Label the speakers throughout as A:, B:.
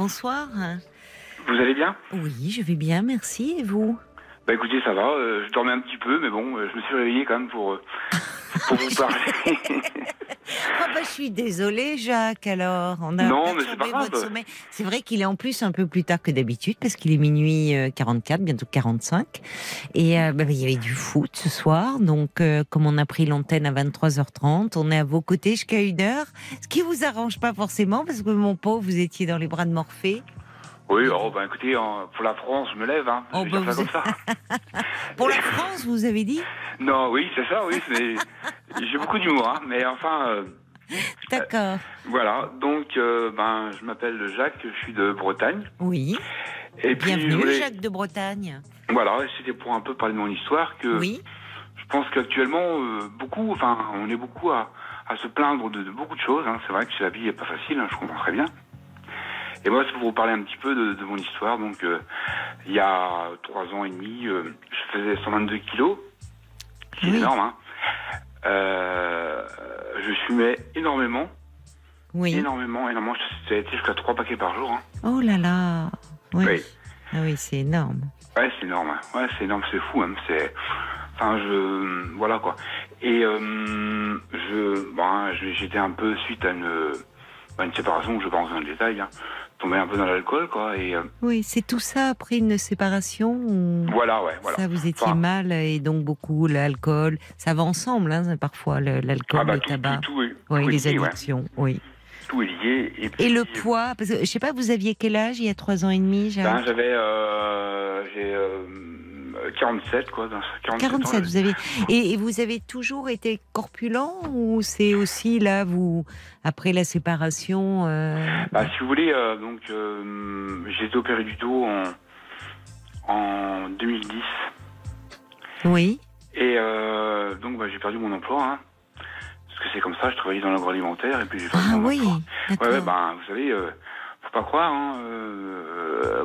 A: bonsoir.
B: Vous allez bien?
A: Oui, je vais bien, merci. Et vous?
B: Bah écoutez, ça va. Je dormais un petit peu, mais bon, je me suis réveillé quand même pour vous parler.
A: Je suis désolée, Jacques, alors. On a
B: Non, mais c'est pas
A: perturbé
B: grave.
A: votre sommeil. C'est vrai qu'il est en plus un peu plus tard que d'habitude, parce qu'il est minuit 44, bientôt 45. Et il y avait du foot ce soir, donc comme on a pris l'antenne à 23h30, on est à vos côtés jusqu'à 1h, ce qui vous arrange pas forcément, parce que mon pauvre, vous étiez dans les bras de Morphée.
B: Oui, écoutez, pour la France, je me lève, hein. Je vais dire ça comme ça.
A: Pour la France, vous avez dit?
B: Non, oui, c'est ça, oui. J'ai beaucoup d'humour, hein, mais enfin...
A: D'accord.
B: Voilà, donc, je m'appelle Jacques, je suis de Bretagne.
A: Oui.
B: Et puis,
A: bienvenue, Jacques de Bretagne.
B: Voilà, c'était pour un peu parler de mon histoire que...
A: Oui.
B: Je pense qu'actuellement, on est beaucoup à se plaindre de beaucoup de choses, hein. C'est vrai que la vie n'est pas facile, hein, je comprends très bien. Et moi, c'est pour vous parler un petit peu de mon histoire. Donc, il y a 3 ans et demi, je faisais 122 kilos. C'est énorme, hein. Je fumais énormément.
A: Oui.
B: Énormément. Ça a été jusqu'à 3 paquets par jour, hein.
A: Oh là là. Oui.
B: Oui.
A: Ah oui, c'est énorme.
B: Ouais, c'est énorme. Hein. Ouais, c'est énorme, c'est fou, hein. Voilà, quoi. Et j'étais un peu suite à une séparation, je vais pas rentrer dans le détail, hein, tombé un peu dans l'alcool, quoi. Et
A: oui, c'est tout ça après une séparation ou...
B: Voilà, ouais, voilà.
A: Ça, vous étiez mal et donc beaucoup l'alcool. Ça va ensemble, hein, parfois, l'alcool, le tabac.
B: Tout
A: les addictions, oui.
B: Tout est lié.
A: Et le poids, parce que je sais pas, vous aviez quel âge il y a 3 ans et demi, Jacques?
B: J'ai 47, quoi.
A: 47,
B: ans,
A: vous avez. Et vous avez toujours été corpulent ou c'est aussi là, après la séparation
B: si vous voulez, j'ai été opéré du dos en 2010.
A: Oui.
B: Et j'ai perdu mon emploi, hein. Parce que c'est comme ça, je travaillais dans l'agroalimentaire et puis j'ai perdu mon emploi.
A: D'accord.
B: Vous savez, faut pas croire, hein,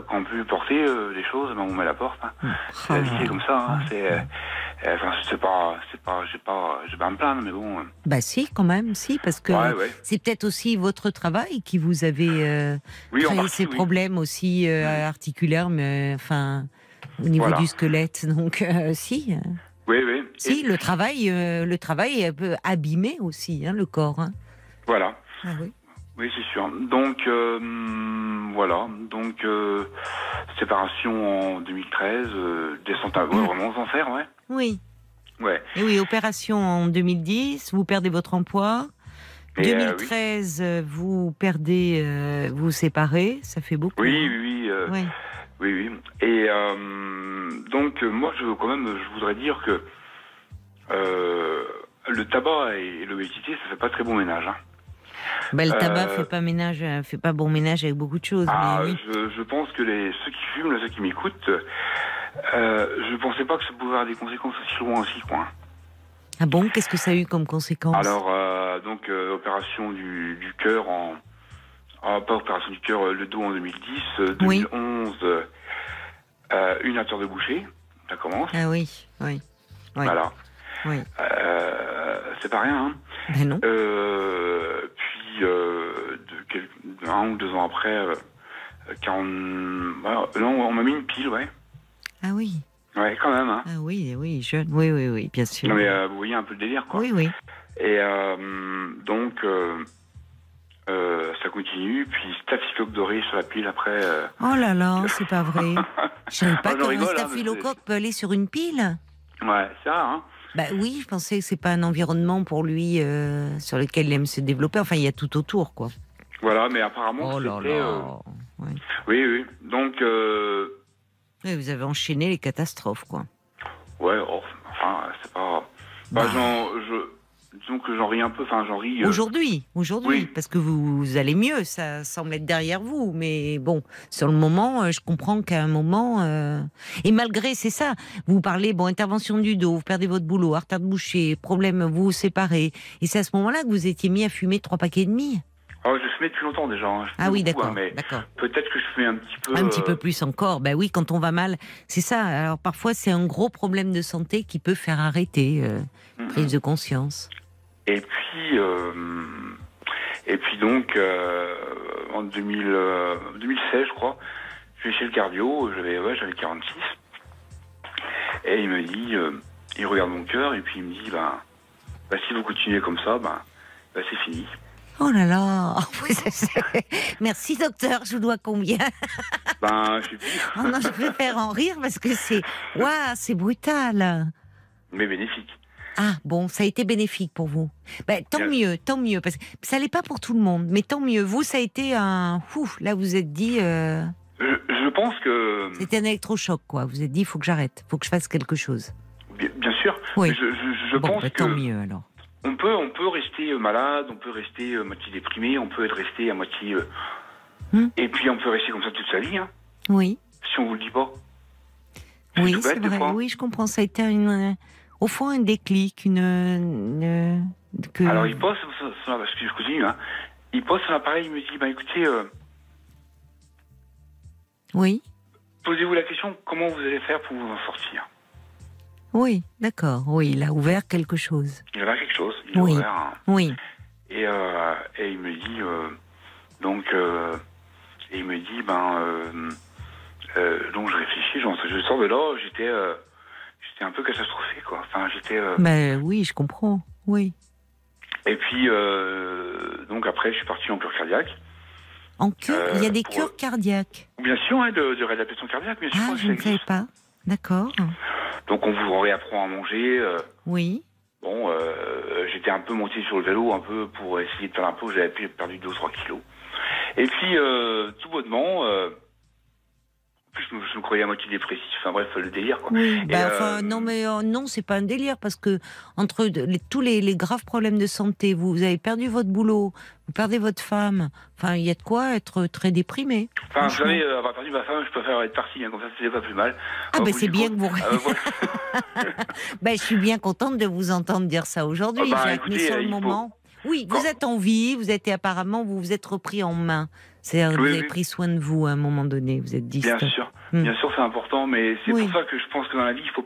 B: quand on peut porter des choses, on met à la porte, hein. C'est la vie, c'est comme ça, hein. J'ai pas à me plaindre, mais bon.
A: Bah si, quand même, si, parce que c'est peut-être aussi votre travail qui vous avez créé ces problèmes aussi articulaires, mais au niveau du squelette, donc si.
B: Oui.
A: Si, le travail peut abîmer aussi, hein, le corps. Hein.
B: Voilà.
A: Ah oui.
B: Oui, c'est sûr. Donc, voilà. Donc, séparation en 2013, descente vraiment aux enfers, ouais.
A: Oui.
B: Ouais.
A: Et oui, opération en 2010, vous perdez votre emploi. 2013, vous perdez, vous séparez, ça fait beaucoup.
B: Oui. Et donc, moi, je voudrais dire que le tabac et l'obésité, ça fait pas très bon ménage, hein.
A: Le tabac fait pas bon ménage avec beaucoup de choses. Mais oui.
B: Je pense que ceux qui fument, ceux qui m'écoutent, je pensais pas que ça pouvait avoir des conséquences aussi loin aussi, quoi.
A: Ah bon, qu'est-ce que ça a eu comme conséquence?
B: Alors, opération du cœur pas opération du cœur, le dos en 2010, 2011, une artère de Boucher, ça commence.
A: Ah oui.
B: Voilà.
A: Oui.
B: C'est pas rien, hein.
A: Ben non.
B: Puis, 1 ou 2 ans après, on m'a mis une pile, ouais.
A: Ah oui.
B: Ouais, quand même, hein.
A: Ah oui, jeune. Oui, bien sûr.
B: Non, mais vous voyez un peu le délire, quoi.
A: Oui.
B: Et donc, ça continue, puis staphylocoque doré sur la pile après.
A: Oh là là, c'est pas vrai. Je savais pas qu'un staphylocoque peut aller sur une pile.
B: Ouais, ça, hein.
A: Bah oui, je pensais que c'est pas un environnement pour lui sur lequel il aime se développer. Enfin, il y a tout autour, quoi.
B: Voilà, mais apparemment, c'était... Oui. Donc...
A: Oui, vous avez enchaîné les catastrophes, quoi.
B: Ouais, c'est pas... disons que j'en ris un peu, j'en ris...
A: Aujourd'hui, oui. Parce que vous allez mieux, ça semble être derrière vous. Mais bon, sur le moment, je comprends qu'à un moment... Et malgré, c'est ça, vous parlez, intervention du dos, vous perdez votre boulot, artère de Boucher, problème, vous vous séparez. Et c'est à ce moment-là que vous étiez mis à fumer 3 paquets demi.
B: Je fumais depuis longtemps déjà. Hein.
A: Oui, d'accord.
B: Peut-être que je fumais un petit peu...
A: Un petit peu plus encore. Ben oui, quand on va mal, c'est ça. Alors parfois, c'est un gros problème de santé qui peut faire arrêter prise de conscience.
B: Et puis donc, en 2016, je crois. Je vais chez le cardio, j'avais 46. Et il me dit, il regarde mon cœur et puis il me dit, si vous continuez comme ça, c'est fini.
A: Oh là là. Merci docteur, je vous dois combien?
B: Je sais plus.
A: Oh non, je préfère en rire parce que c'est brutal.
B: Mais bénéfique.
A: Ah bon, ça a été bénéfique pour vous. Tant mieux, parce que ça l'est pas pour tout le monde, mais tant mieux. Vous, ça a été un... là, vous êtes dit...
B: Je pense que...
A: C'était un électrochoc, quoi. Vous êtes dit, il faut que j'arrête, il faut que je fasse quelque chose.
B: Bien sûr.
A: Oui.
B: Je pense que...
A: Tant mieux, alors.
B: On peut rester malade, on peut rester à moitié déprimé, on peut être resté à moitié... Et puis on peut rester comme ça toute sa vie, hein.
A: Oui.
B: Si on vous le dit pas.
A: Oui, c'est vrai. Oui, je comprends. Ça a été au fond un déclic,
B: Alors il pose parce que je continue, hein. Il pose son appareil, il me dit, écoutez...
A: Oui.
B: Posez-vous la question, comment vous allez faire pour vous en sortir?
A: Oui, d'accord. Oui, il a ouvert quelque chose.
B: Il a ouvert quelque chose.
A: Oui.
B: Et il me dit, donc je réfléchis, je sors de là, j'étais un peu catastrophé, quoi. Enfin, j'étais...
A: oui, je comprends, oui.
B: Et puis, donc après, je suis parti en cure cardiaque.
A: En cure, il y a des cures cardiaques?
B: Bien sûr, hein, de réadaptation cardiaque, bien sûr.
A: Ah, je ne savais pas. D'accord.
B: Donc on vous réapprend à manger.
A: Oui.
B: Bon, j'étais un peu monté sur le vélo, un peu pour essayer de faire un peu, j'avais perdu 2 ou 3 kilos. Et puis, tout bonnement, je me croyais à moitié dépressif, enfin bref, le délire, quoi.
A: Oui, non, c'est pas un délire, parce que entre tous les graves problèmes de santé, vous avez perdu votre boulot, vous perdez votre femme, enfin, il y a de quoi être très déprimé.
B: Enfin, vous savez, avoir perdu ma femme, je préfère être parti, hein, comme ça, c'est pas plus mal.
A: C'est bien que vous... je suis bien contente de vous entendre dire ça aujourd'hui, mais sur le moment... Oui, vous êtes en vie, apparemment, vous vous êtes repris en main. C'est-à-dire, vous avez pris soin de vous à un moment donné, vous êtes dit.
B: Bien sûr, c'est important, mais c'est pour ça que je pense que dans la vie, il faut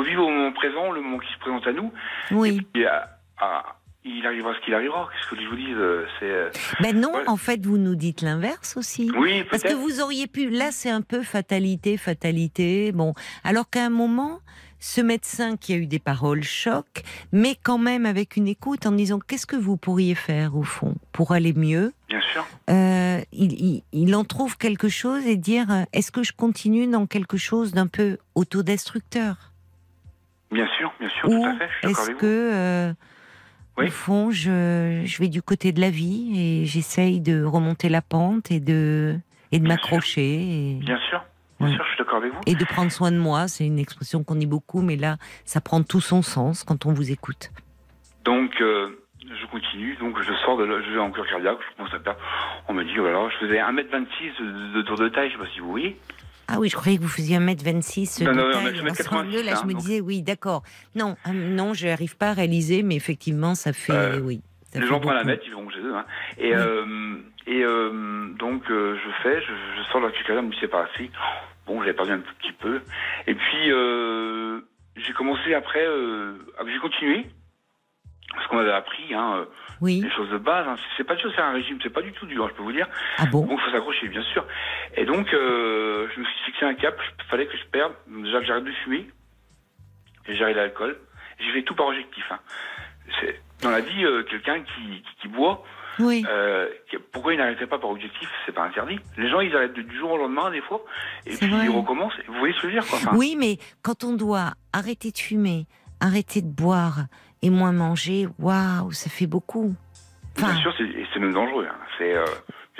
B: vivre au moment présent, le moment qui se présente à nous.
A: Oui.
B: Et puis, il arrivera ce qu'il arrivera. Qu'est-ce que je vous dis,
A: non, en fait, vous nous dites l'inverse aussi.
B: Oui, peut-être.
A: Parce que vous auriez pu. Là, c'est un peu fatalité. Bon, alors qu'à un moment, ce médecin qui a eu des paroles choc, mais quand même avec une écoute en disant qu'est-ce que vous pourriez faire au fond pour aller mieux.
B: Bien sûr.
A: Il en trouve quelque chose et dire est-ce que je continue dans quelque chose d'un peu autodestructeur?
B: Bien sûr, tout à fait. Je suis
A: est-ce que au fond, je vais du côté de la vie et j'essaye de remonter la pente et de m'accrocher.
B: Bien sûr, je suis d'accord avec vous.
A: Et de prendre soin de moi, c'est une expression qu'on dit beaucoup, mais là, ça prend tout son sens quand on vous écoute.
B: Donc, je continue, donc je sors je vais en cure cardiaque, je commence à perdre. On me dit, voilà, je faisais 1m26 de tour de taille, je sais pas si vous voyez.
A: Ah oui, je croyais que vous faisiez 1m26 de taille.
B: Je mets 86.
A: Là, je me disais, oui, d'accord. Non, je n'arrive pas à réaliser, mais effectivement, ça fait, oui. Ça
B: les
A: fait
B: gens prennent la
A: beaucoup.
B: mètre, ils vont chez eux. Hein. Donc, je sors de la cure cardiaque, je me dis, c'est pas assez. Bon, j'avais perdu un tout petit peu. Et puis, j'ai commencé après, j'ai continué. Ce qu'on m'avait appris, hein, les choses de base, hein. C'est pas dur de faire un régime, c'est pas du tout dur, hein, je peux vous dire.
A: Ah bon?
B: Donc il faut s'accrocher, bien sûr. Et donc je me suis fixé un cap, il fallait que je perde, déjà que j'arrête de fumer, et j'arrête l'alcool. J'ai fait tout par objectif. Hein. Dans la vie, quelqu'un qui boit, pourquoi il n'arrêterait pas par objectif? C'est pas interdit. Les gens, ils arrêtent du jour au lendemain, des fois, et puis ils recommencent. Vous voyez ce que je veux dire, quoi. Enfin,
A: oui, mais quand on doit arrêter de fumer, arrêter de boire et moins manger, waouh, ça fait beaucoup.
B: Enfin, bien sûr, c'est même dangereux. Hein. Bien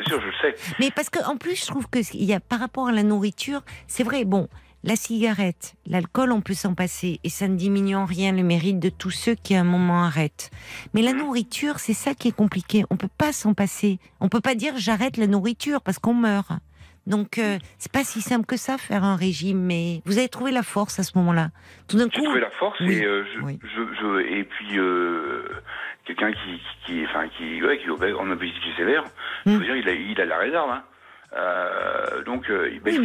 B: sûr, je le sais.
A: Mais parce qu'en plus, je trouve que par rapport à la nourriture, c'est vrai, bon, la cigarette, l'alcool, on peut s'en passer et ça ne diminue en rien le mérite de tous ceux qui à un moment arrêtent. Mais la nourriture, c'est ça qui est compliqué. On peut pas s'en passer. On peut pas dire j'arrête la nourriture parce qu'on meurt. Donc, c'est pas si simple que ça, faire un régime, mais vous avez trouvé la force à ce moment-là. Tout d'un coup.
B: J'ai trouvé la force
A: oui.
B: Et puis, quelqu'un qui est en obésité sévère, je veux dire, il a la réserve, hein.
A: Oui, mais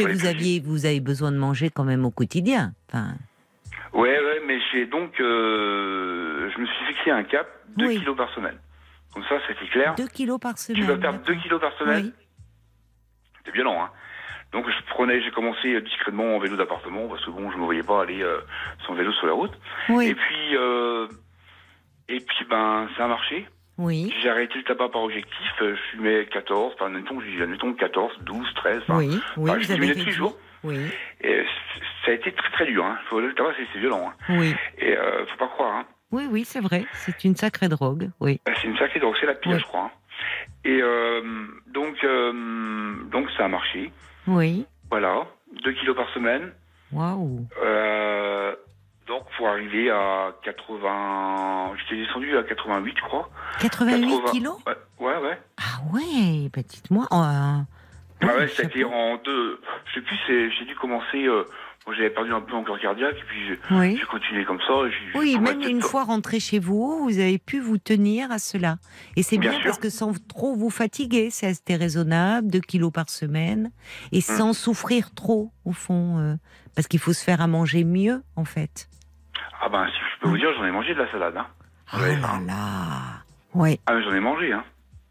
A: vous avez besoin de manger quand même au quotidien. Enfin...
B: Ouais, mais je me suis fixé un cap, 2 kilos par semaine. Comme ça, c'était clair.
A: 2 kilos par semaine.
B: Tu vas perdre 2 kilos par semaine.
A: Oui.
B: C'était violent, hein. Donc j'ai commencé discrètement en vélo d'appartement, parce que bon, je ne me voyais pas aller sans vélo sur la route.
A: Oui.
B: Et puis ça a marché.
A: Oui.
B: J'ai arrêté le tabac par objectif, je fumais 14, enfin, admettons 14, 12, 13. Enfin,
A: Oui,
B: enfin,
A: vous
B: je
A: avez
B: diminuais tous les
A: réduit.
B: jours.
A: Oui.
B: Et ça a été très très dur, hein. Le tabac, c'est violent, hein.
A: Oui.
B: Et faut pas croire, hein.
A: Oui, c'est vrai. C'est une sacrée drogue. Oui.
B: C'est une sacrée drogue, c'est la pire,
A: Oui.
B: je crois, hein. Et donc ça a marché.
A: Oui.
B: Voilà, 2 kilos par semaine.
A: Waouh.
B: Donc pour arriver à 80... J'étais descendu à 88, je crois.
A: 88 kilos.
B: Ouais.
A: Ah ouais, bah dites-moi.
B: Ouais, ça a été en deux... Je sais plus, j'ai dû commencer... Moi, j'avais perdu un peu mon cœur cardiaque, et puis j'ai continué comme ça.
A: Oui, même une fois rentré chez vous, vous avez pu vous tenir à cela. Et c'est bien parce que sans trop vous fatiguer, c'était raisonnable, 2 kilos par semaine, et sans souffrir trop, au fond, parce qu'il faut se faire à manger mieux, en fait.
B: Ah ben, si je peux vous dire, j'en ai mangé de la salade. Hein.
A: Oh là là. Ouais.
B: Ah mais j'en ai mangé, hein.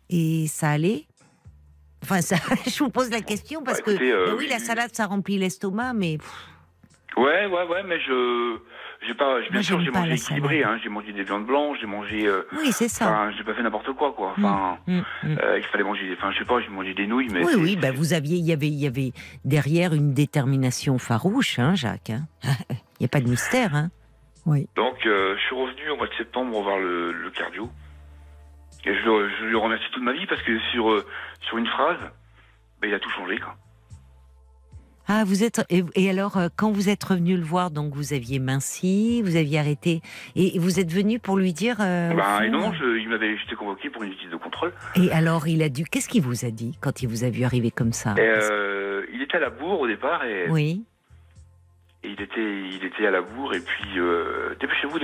A: Et ça allait? Enfin, ça, je vous pose la question parce que oui, la salade, ça remplit l'estomac, mais...
B: Ouais, mais bien sûr, j'ai mangé équilibré, hein. J'ai mangé des viandes blanches, j'ai mangé...
A: oui, c'est ça.
B: Enfin, j'ai pas fait n'importe quoi, quoi. Enfin, il fallait manger... Enfin, je sais pas, j'ai mangé des nouilles, mais...
A: Oui, bah il y avait derrière une détermination farouche, hein, Jacques. Hein. Il n'y a pas de mystère, hein. Oui.
B: Donc, je suis revenu au mois de septembre voir le cardio. Et je lui remercie toute ma vie parce que sur une phrase, il a tout changé, quoi.
A: Ah, et alors, quand vous êtes revenu le voir, donc vous aviez minci, vous aviez arrêté, et vous êtes venu pour lui dire...
B: et non, j'étais convoqué pour une visite de contrôle.
A: Et alors, qu'est-ce qu'il vous a dit quand il vous a vu arriver comme ça?
B: Il était à la bourre au départ, et...
A: Oui.
B: Et il était à la bourre, et puis, dépêchez-vous.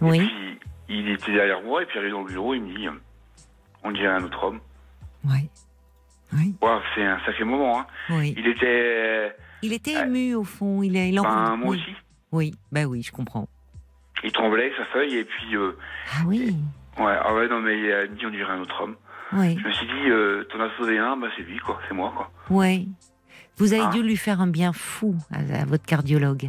A: Oui.
B: Et puis, il était derrière moi, et puis arrivé dans le bureau, il me dit, on dirait un autre homme.
A: Oui. Oui.
B: Ouais, c'est un sacré moment, hein.
A: Oui.
B: Il était
A: ému, au fond.
B: Moi aussi.
A: Oui, oui, je comprends.
B: Il tremblait avec sa feuille, et puis...
A: ah oui.
B: Non, mais il me dit, on dirait un autre homme.
A: Oui.
B: Je me suis dit, t'en as sauvé un, c'est lui, quoi, c'est moi, quoi.
A: Oui. Vous avez dû lui faire un bien fou à votre cardiologue.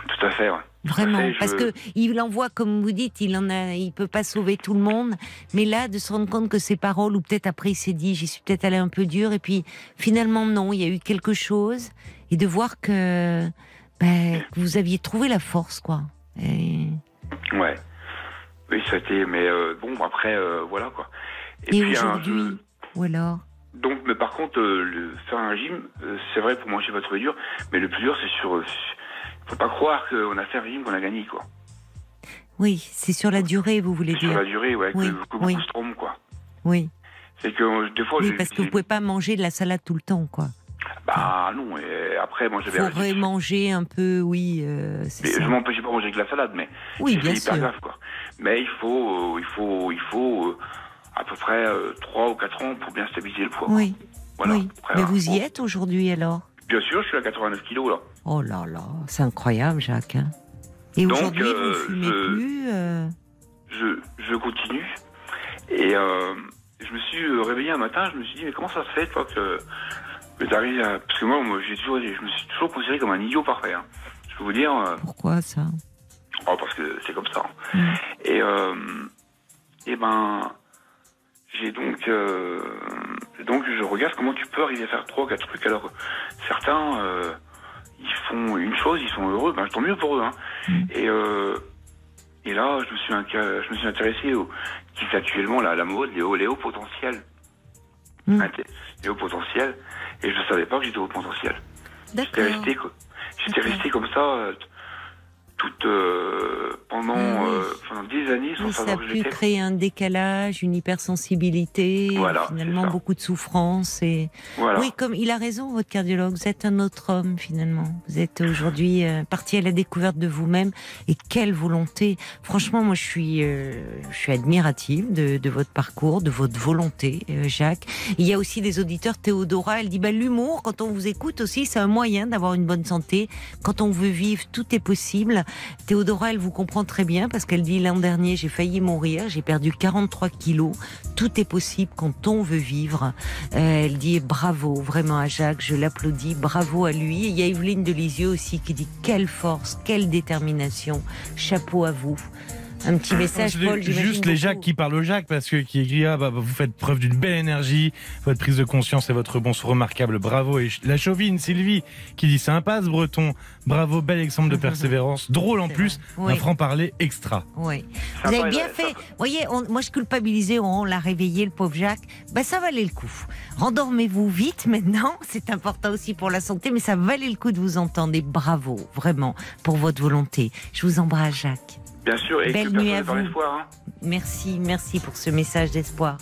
B: Tout à fait, ouais.
A: Vraiment, parce que il envoie, comme vous dites, il peut pas sauver tout le monde, mais là, de se rendre compte que ses paroles, ou peut-être après il s'est dit, j'y suis peut-être allé un peu dur, et puis finalement non, il y a eu quelque chose, et de voir que vous aviez trouvé la force, quoi. Et...
B: Ouais, oui, ça a été, mais bon, après, voilà, quoi.
A: Et puis, aujourd'hui, ou alors?
B: Donc, mais par contre, faire un régime, c'est vrai, pour manger, va trouver dur, mais le plus dur, c'est faut pas croire qu'on a fait un régime qu'on a gagné, quoi.
A: Oui, c'est sur la durée, vous voulez dire.
B: Sur la durée, ouais, que beaucoup se trompent, quoi.
A: Oui.
B: C'est que des fois...
A: Oui, parce que vous pouvez pas manger de la salade tout le temps, quoi.
B: Bah non, et après, moi j'avais...
A: Il faut manger un peu, oui, c'est ça.
B: Je m'empêchais pas de manger de la salade, mais
A: oui, bien
B: c'est hyper grave, quoi. Mais il faut à peu près 3 ou 4 ans pour bien stabiliser le poids.
A: Oui,
B: voilà.
A: Oui. Après, mais vous y êtes aujourd'hui, alors?
B: Bien sûr, je suis à 89 kilos, là.
A: Oh là là, c'est incroyable, Jacques. Hein. Et aujourd'hui, vous fumez plus
B: Je continue. Et je me suis réveillé un matin, je me suis dit, mais comment ça se fait, toi, que t'arrives à... Parce que moi, je me suis toujours considéré comme un idiot parfait. Hein. Je peux vous dire...
A: Pourquoi ça?
B: Oh, parce que c'est comme ça. Et j'ai donc je regarde comment tu peux arriver à faire 3 ou 4 trucs. Alors certains ils font une chose, ils sont heureux, tant mieux pour eux, hein. Et là je me suis intéressé au qui est actuellement la mode, les hauts potentiels. Les hauts potentiels, et je ne savais pas que j'étais haut potentiel. J'étais resté comme ça pendant des années sans savoir que j'étais.
A: Ça a pu créer un décalage, une hypersensibilité, finalement beaucoup de souffrance. Et...
B: Voilà.
A: Oui, comme il a raison, votre cardiologue, vous êtes un autre homme finalement. Vous êtes aujourd'hui parti à la découverte de vous-même. Et quelle volonté! Franchement, moi je suis admirative de votre parcours, de votre volonté, Jacques. Il y a aussi des auditeurs, Théodora, elle dit l'humour, quand on vous écoute aussi, c'est un moyen d'avoir une bonne santé. Quand on veut vivre, tout est possible. Théodora, elle vous comprend très bien parce qu'elle dit l'an dernier, j'ai failli mourir, j'ai perdu 43 kilos. Tout est possible quand on veut vivre. Elle dit bravo vraiment à Jacques, je l'applaudis, bravo à lui. Et il y a Evelyne de Lisieux aussi qui dit quelle force, quelle détermination, chapeau à vous. Un petit message, Paul, j'imagine.
C: Juste les Jacques qui parlent au Jacques, parce que qui écrit vous faites preuve d'une belle énergie, votre prise de conscience et votre rebond sont remarquables, bravo. Et la chauvine Sylvie qui dit sympa ce breton, bravo, bel exemple de persévérance, drôle en plus, un franc-parler extra.
A: Oui. Vous avez bien fait. Vous voyez, moi je culpabilisais, on l'a réveillé, le pauvre Jacques. Ça valait le coup. Rendormez-vous vite maintenant, c'est important aussi pour la santé, mais ça valait le coup de vous entendre. Et bravo, vraiment, pour votre volonté. Je vous embrasse, Jacques.
B: Bien sûr, et
A: belle
B: que
A: nuit à
B: personne
A: vous.
B: n'ait l'espoir.
A: Merci pour ce message d'espoir.